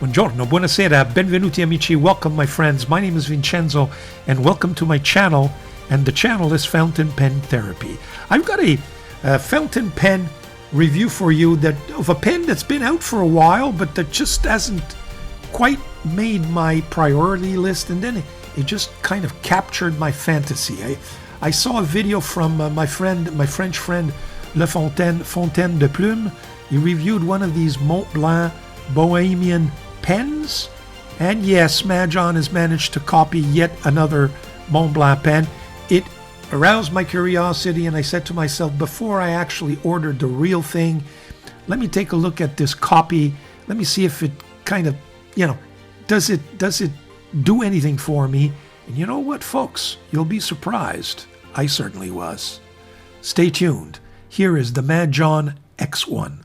Buongiorno, buonasera, benvenuti amici, welcome my friends. My name is Vincenzo and welcome to my channel, and the channel is Fountain Pen Therapy. I've got a fountain pen review for you of a pen that's been out for a while but that just hasn't quite made my priority list, and then it just kind of captured my fantasy. I saw a video from my French friend Fontaine de Plume. He reviewed one of these Mont Blanc Bohemian pens, and yes, Majohn has managed to copy yet another Mont Blanc pen. It aroused my curiosity, and I said to myself, before I actually ordered the real thing, let me take a look at this copy. Let me see if it kind of, does it do anything for me? And you know what, folks? You'll be surprised. I certainly was. Stay tuned. Here is the Majohn X1.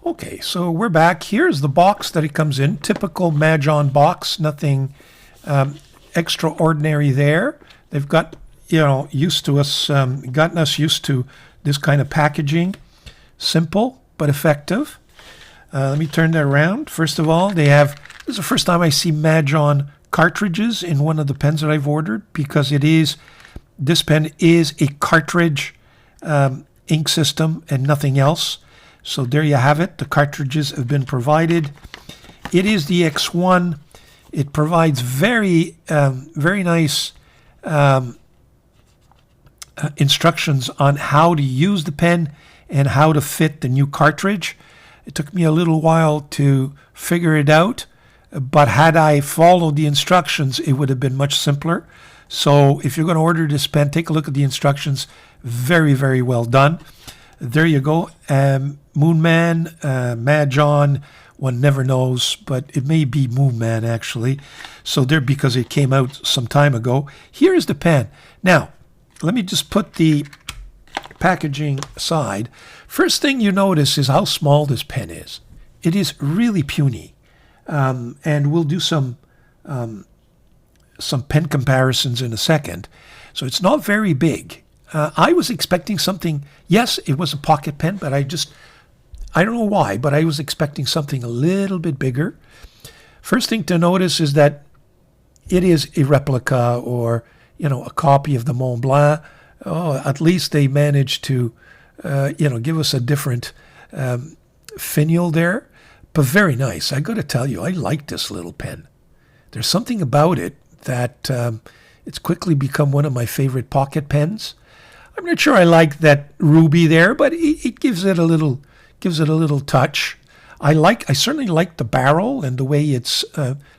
Okay, so we're back. Here's the box that it comes in. Typical Majohn box, nothing extraordinary there. They've got, used to us, gotten us used to this kind of packaging. Simple, but effective. Let me turn that around. First of all, this is the first time I see Majohn cartridges in one of the pens that I've ordered, because this pen is a cartridge ink system and nothing else. So there you have it. The cartridges have been provided. It is the X1. It provides very nice instructions on how to use the pen and how to fit the new cartridge. It took me a little while to figure it out, but had I followed the instructions, it would have been much simpler. So if you're going to order this pen, take a look at the instructions. Very, very well done. There you go. Moonman, Majohn, one never knows, but it may be Moonman actually. So there, because it came out some time ago. Here is the pen. Now, let me just put the packaging aside. First thing you notice is how small this pen is. It is really puny. And we'll do some pen comparisons in a second. So it's not very big. I was expecting something. Yes, it was a pocket pen, but I don't know why, but I was expecting something a little bit bigger. First thing to notice is that it is a replica, or, a copy of the Mont Blanc. Oh, at least they managed to, give us a different finial there, but very nice. I got to tell you, I like this little pen. There's something about it that it's quickly become one of my favorite pocket pens. I'm not sure I like that ruby there, but it gives it a little touch. I certainly like the barrel and the way it's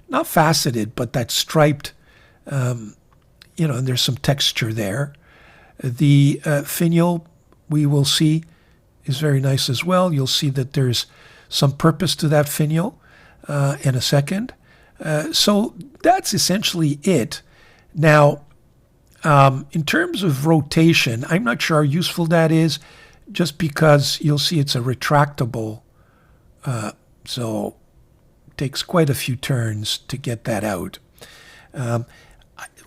not faceted, but that striped, and there's some texture there. The finial, we will see, is very nice as well. You'll see that there's some purpose to that finial in a second. So that's essentially it. Now, in terms of rotation, I'm not sure how useful that is, just because you'll see it's a retractable, so it takes quite a few turns to get that out.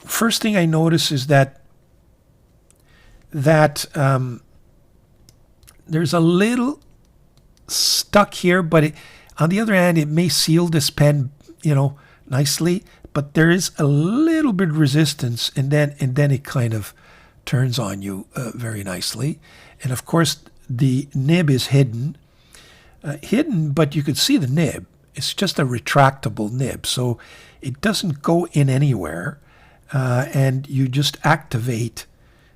First thing I notice is that there's a little stuck here, but On the other hand, it may seal this pen, nicely, but there is a little bit of resistance, and then it kind of turns on you very nicely. And of course, the nib is hidden, but you could see the nib. It's just a retractable nib, so it doesn't go in anywhere, and you just activate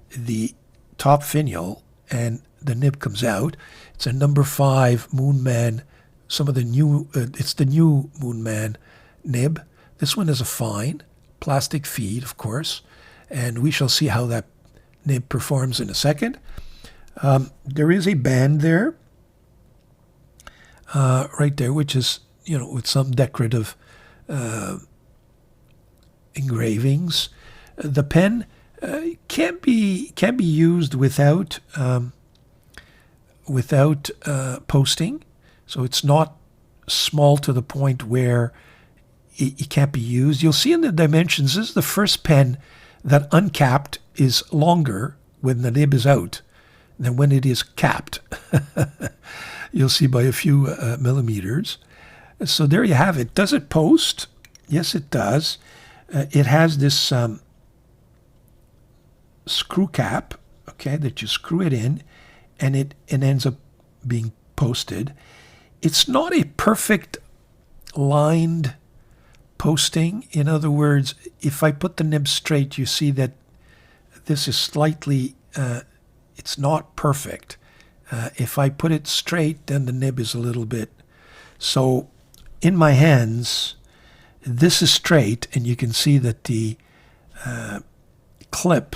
the top finial, and the nib comes out. It's a number 5 Moonman. It's the new Moonman nib. This one is a fine plastic feed, of course, and we shall see how that nib performs in a second. There is a band there, right there, which is, with some decorative engravings. The pen can be used without posting, so it's not small to the point where it can't be used. You'll see in the dimensions, this is the first pen that uncapped is longer when the nib is out than when it is capped. You'll see by a few millimeters. So there you have it. Does it post? Yes, it does. It has this screw cap, okay, that you screw it in, and it ends up being posted. It's not a perfect lined posting. In other words, if I put the nib straight, you see that this is slightly, it's not perfect. If I put it straight, then the nib is a little bit. So in my hands, this is straight, and you can see that the clip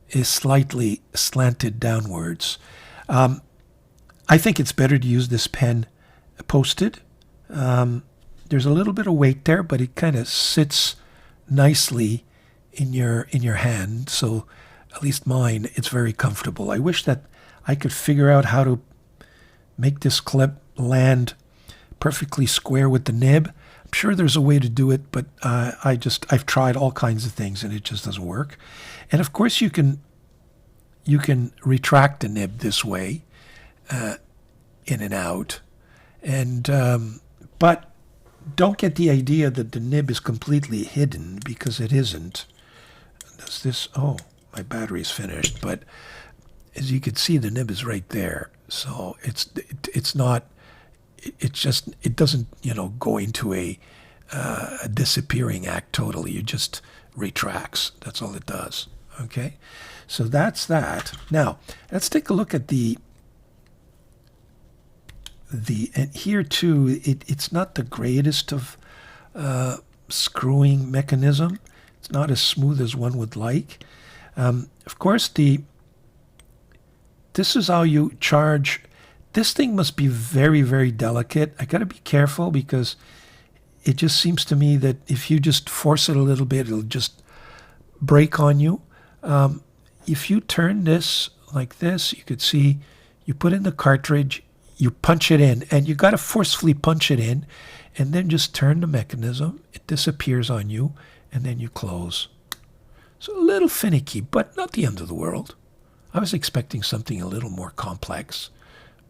is slightly slanted downwards. I think it's better to use this pen posted. There's a little bit of weight there, but it kind of sits nicely in your hand. So at least mine, it's very comfortable. I wish that I could figure out how to make this clip land perfectly square with the nib. I'm sure there's a way to do it, but I've tried all kinds of things and it just doesn't work. And of course you can retract the nib this way, in and out, and but don't get the idea that the nib is completely hidden, because it isn't. Does this? Oh, my battery is finished. But as you can see, the nib is right there. So it's not. It doesn't go into a disappearing act totally. It just retracts. That's all it does. Okay, so that's that. Now let's take a look at and here too, it's not the greatest of screwing mechanism. It's not as smooth as one would like. Of course, this is how you charge. This thing must be very, very delicate. I got to be careful, because it just seems to me that if you just force it a little bit, it'll just break on you. If you turn this like this, you could see you put in the cartridge, you punch it in, and you got to forcefully punch it in, and then just turn the mechanism. It disappears on you, and then you close. So a little finicky, but not the end of the world. I was expecting something a little more complex,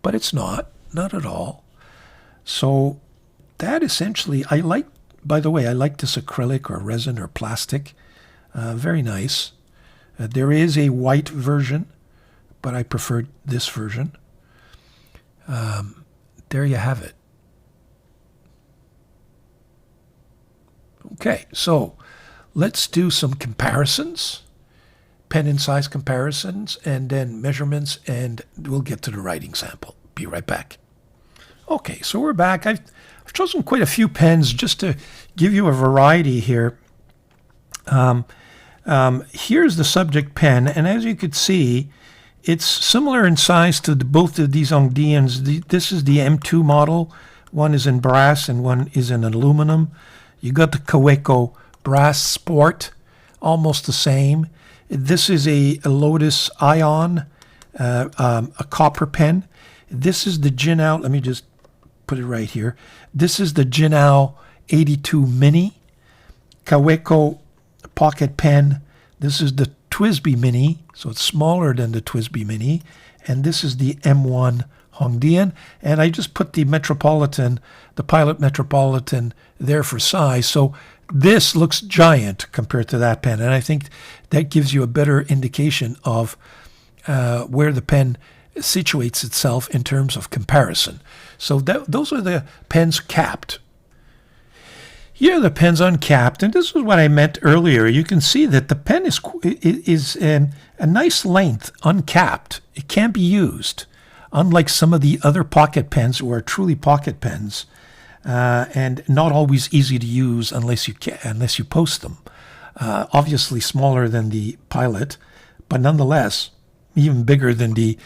but it's not at all. So that essentially, by the way, I like this acrylic or resin or plastic. Very nice. There is a white version, but I preferred this version. There you have it. Okay, so let's do some comparisons, pen and size comparisons, and then measurements, and we'll get to the writing sample. Be right back. Okay, so we're back. I've chosen quite a few pens just to give you a variety here. Here's the subject pen, and as you could see, it's similar in size to both of these Ongdians. This is the M2 model. One is in brass and one is in aluminum. You got the Kaweco Brass Sport, almost the same. This is a Lotus Ion, a copper pen. This is the Jinao. Let me just put it right here. This is the Jinao 82 Mini, Kaweco pocket pen. This is the TWSBI Mini, so it's smaller than the TWSBI Mini, and this is the M1 Hongdian, and I just put the Metropolitan, the Pilot Metropolitan there for size. So this looks giant compared to that pen, and I think that gives you a better indication of where the pen situates itself in terms of comparison. So those are the pens capped. Here are the pens uncapped, and this is what I meant earlier. You can see that the pen is a nice length uncapped. It can be used, unlike some of the other pocket pens who are truly pocket pens, and not always easy to use unless you post them. Obviously smaller than the Pilot, but nonetheless even bigger than the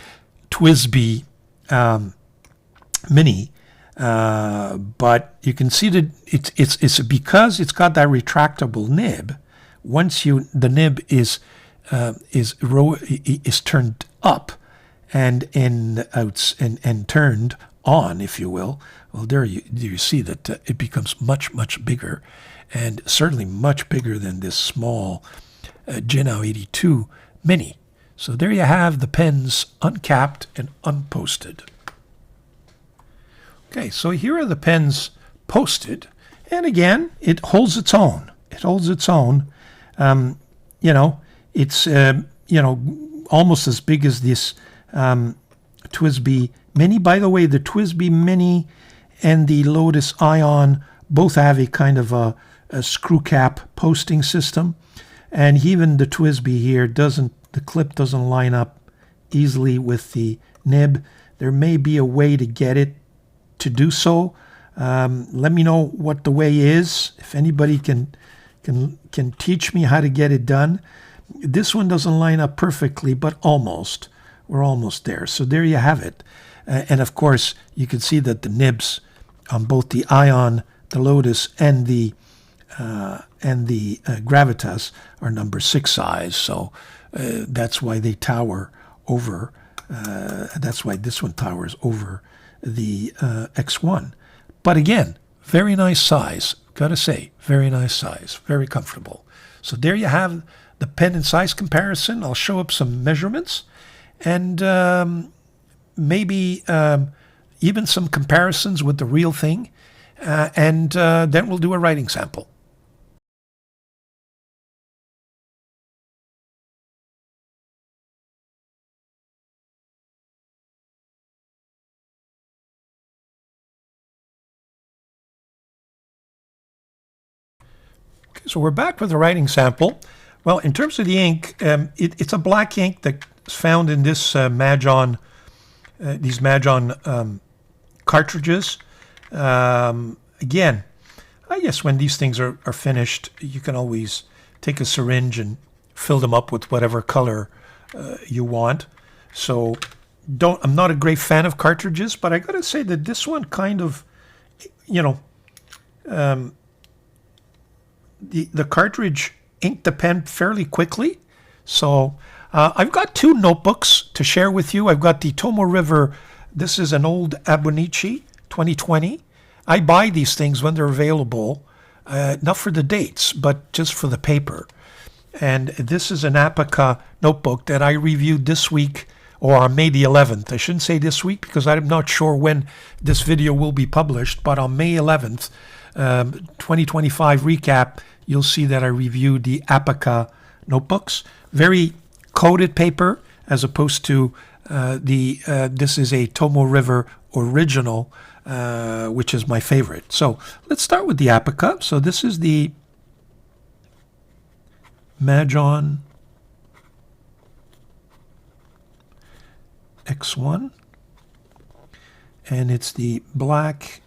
TWSBI Mini. But you can see that it's because it's got that retractable nib. Once the nib is turned up and turned on, if you will. Well, there you see that it becomes much bigger, and certainly much bigger than this small Jinao 82 Mini. So there you have the pens uncapped and unposted. Okay, so here are the pens posted, and again, it holds its own. It holds its own. It's almost as big as this TWSBI Mini. By the way, the TWSBI Mini and the Lotus Ion both have a kind of a screw cap posting system, and even the TWSBI here the clip doesn't line up easily with the nib. There may be a way to get it to do so. Let me know what the way is. If anybody can teach me how to get it done. This one doesn't line up perfectly, but almost. We're almost there. So there you have it. And of course, you can see that the nibs on both the Ion, the Lotus, and the Gravitas are number 6 size. So that's why they tower over. That's why this one towers over the X1. But again, very nice size. Gotta say, very nice size. Very comfortable. So there you have the pen and size comparison. I'll show up some measurements, and maybe even some comparisons with the real thing, and then we'll do a writing sample. Okay, so we're back with the writing sample. Well, in terms of the ink, it's a black ink that's found in this Majohn, these Majohn cartridges. Again, I guess when these things are finished, you can always take a syringe and fill them up with whatever color you want. So I'm not a great fan of cartridges, but I gotta say that this one kind of, the cartridge inked the pen fairly quickly. So I've got 2 notebooks to share with you. I've got the Tomo River. This is an old Abunichi 2020. I buy these things when they're available, not for the dates, but just for the paper. And this is an Apica notebook that I reviewed this week, or on May the 11th. I shouldn't say this week because I'm not sure when this video will be published, but on May 11th, 2025 recap, you'll see that I reviewed the Apica notebooks. Very coated paper, as opposed to this is a Tomo River original, which is my favorite. So let's start with the Apica. So this is the Majohn X1, and it's the black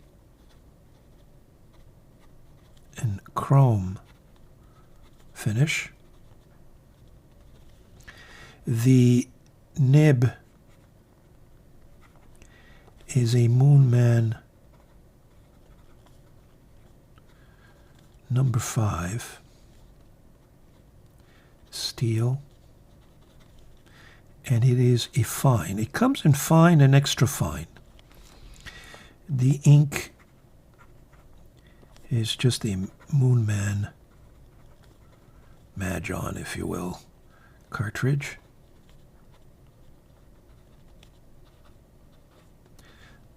and chrome finish. The nib is a Moonman number 5 steel, and it is a fine. It comes in fine and extra fine. The ink is just a Moonman Majohn, if you will, cartridge.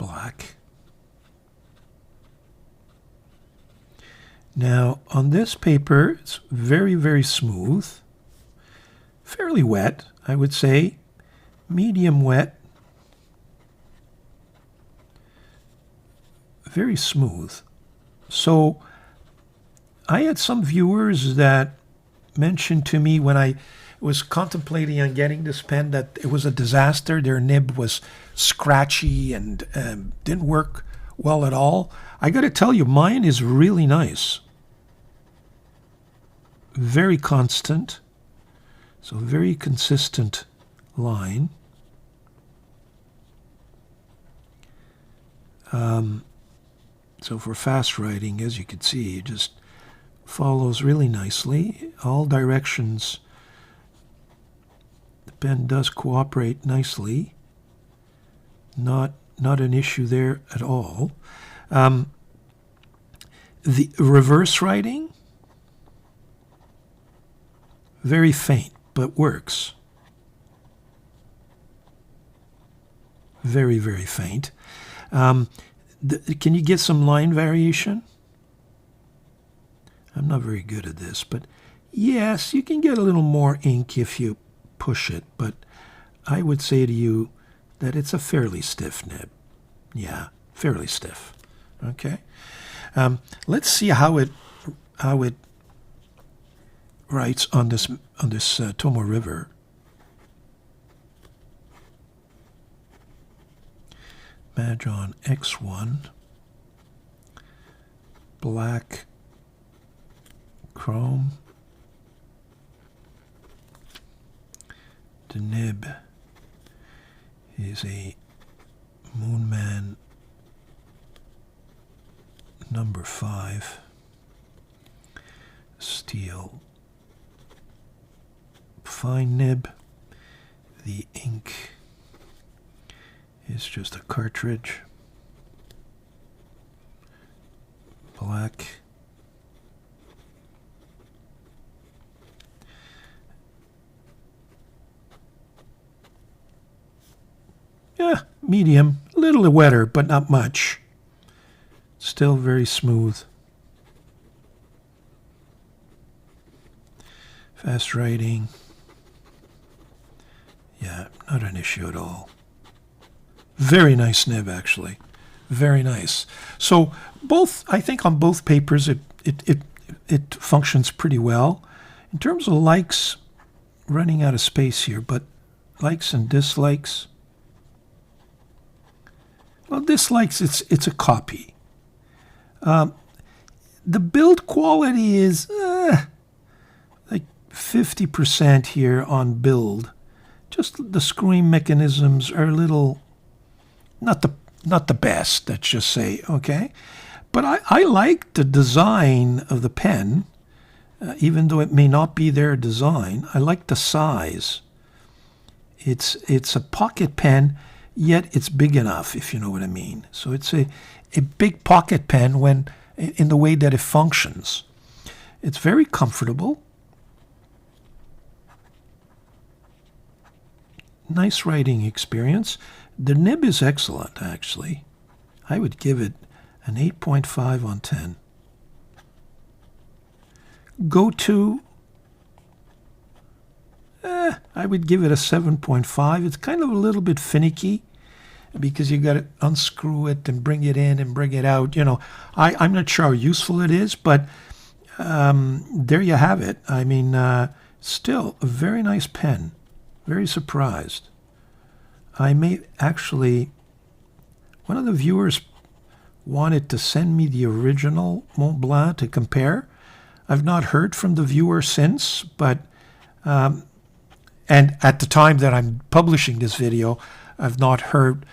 black. Now, on this paper, it's very, very smooth, fairly wet, I would say, medium wet, very smooth. So I had some viewers that mentioned to me when I was contemplating on getting this pen that it was a disaster. Their nib was scratchy and didn't work well at all. I got to tell you, mine is really nice. Very constant. So very consistent line. So for fast writing, as you can see, it just follows really nicely. All directions. The pen does cooperate nicely. Not an issue there at all. The reverse writing, very faint, but works. Very, very faint. Can you get some line variation? I'm not very good at this, but yes, you can get a little more ink if you push it, but I would say to you that it's a fairly stiff nib. Yeah, fairly stiff. Okay. Let's see how it writes on this Tomo River. Majohn X1, black chrome. The nib is a Moonman number 5 steel fine nib. The ink is just a cartridge, black. Yeah, medium, a little wetter, but not much. Still very smooth. Fast writing. Yeah, not an issue at all. Very nice nib, actually. Very nice. So both, I think on both papers, it functions pretty well. In terms of likes, running out of space here, but likes and dislikes. Well, dislikes, it's a copy. The build quality is like 50% here on build. Just the screwing mechanisms are a little, not the best, let's just say, okay? But I like the design of the pen, even though it may not be their design. I like the size. It's a pocket pen, yet it's big enough, if you know what I mean. So it's a big pocket pen when in the way that it functions. It's very comfortable. Nice writing experience. The nib is excellent, actually. I would give it an 8.5 on 10. Go-to, I would give it a 7.5. It's kind of a little bit finicky because you got to unscrew it and bring it in and bring it out. You know, I'm not sure how useful it is, but there you have it. I mean, still a very nice pen. Very surprised. I may actually, one of the viewers wanted to send me the original Mont Blanc to compare. I've not heard from the viewer since, but, and at the time that I'm publishing this video, I've not heard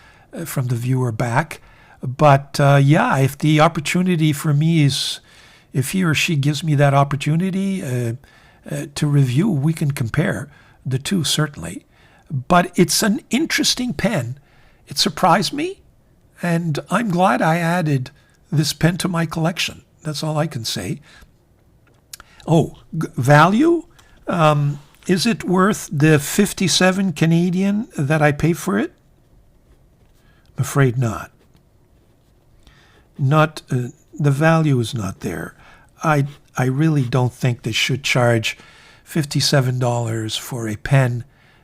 from the viewer back. But yeah, if the opportunity for me is, if he or she gives me that opportunity to review, we can compare the two, certainly. But it's an interesting pen. It surprised me, and I'm glad I added this pen to my collection. That's all I can say. Oh, value? Is it worth the 57 Canadian that I pay for it? I'm afraid not. not the value is not there. I really don't think they should charge $57 for a pen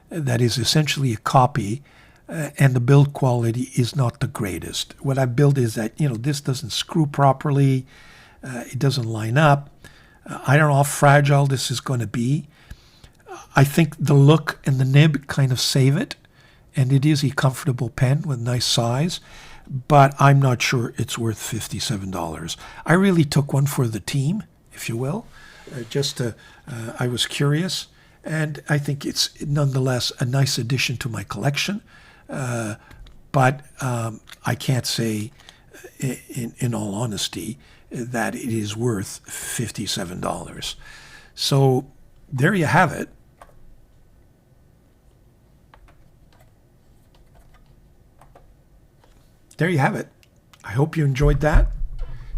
that is essentially a copy, and the build quality is not the greatest. What I built is that, this doesn't screw properly, it doesn't line up. I don't know how fragile this is going to be. I think the look and the nib kind of save it, and it is a comfortable pen with nice size, but I'm not sure it's worth $57. I really took one for the team, if you will. I was curious, and I think it's nonetheless a nice addition to my collection. But I can't say, in all honesty, that it is worth $57. So there you have it. There you have it. I hope you enjoyed that.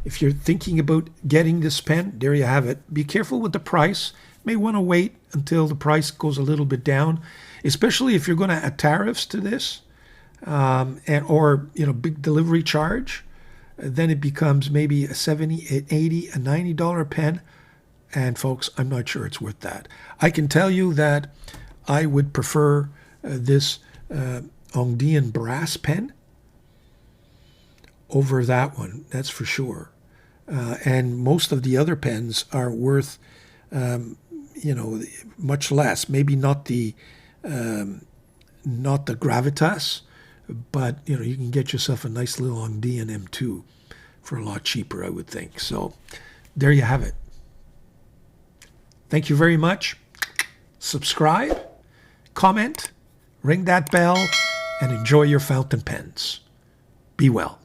If you're thinking about getting this pen, there you have it. Be careful with the price. May want to wait until the price goes a little bit down, especially if you're going to add tariffs to this, or big delivery charge. Then it becomes maybe a $70, an $80, a $90 pen. And folks, I'm not sure it's worth that. I can tell you that I would prefer this Dieman brass pen over that one, that's for sure. And most of the other pens are worth, much less. Maybe not the Gravitas, but you can get yourself a nice little Dieman M2 for a lot cheaper, I would think. So there you have it. Thank you very much. Subscribe, comment, ring that bell, and enjoy your fountain pens. Be well.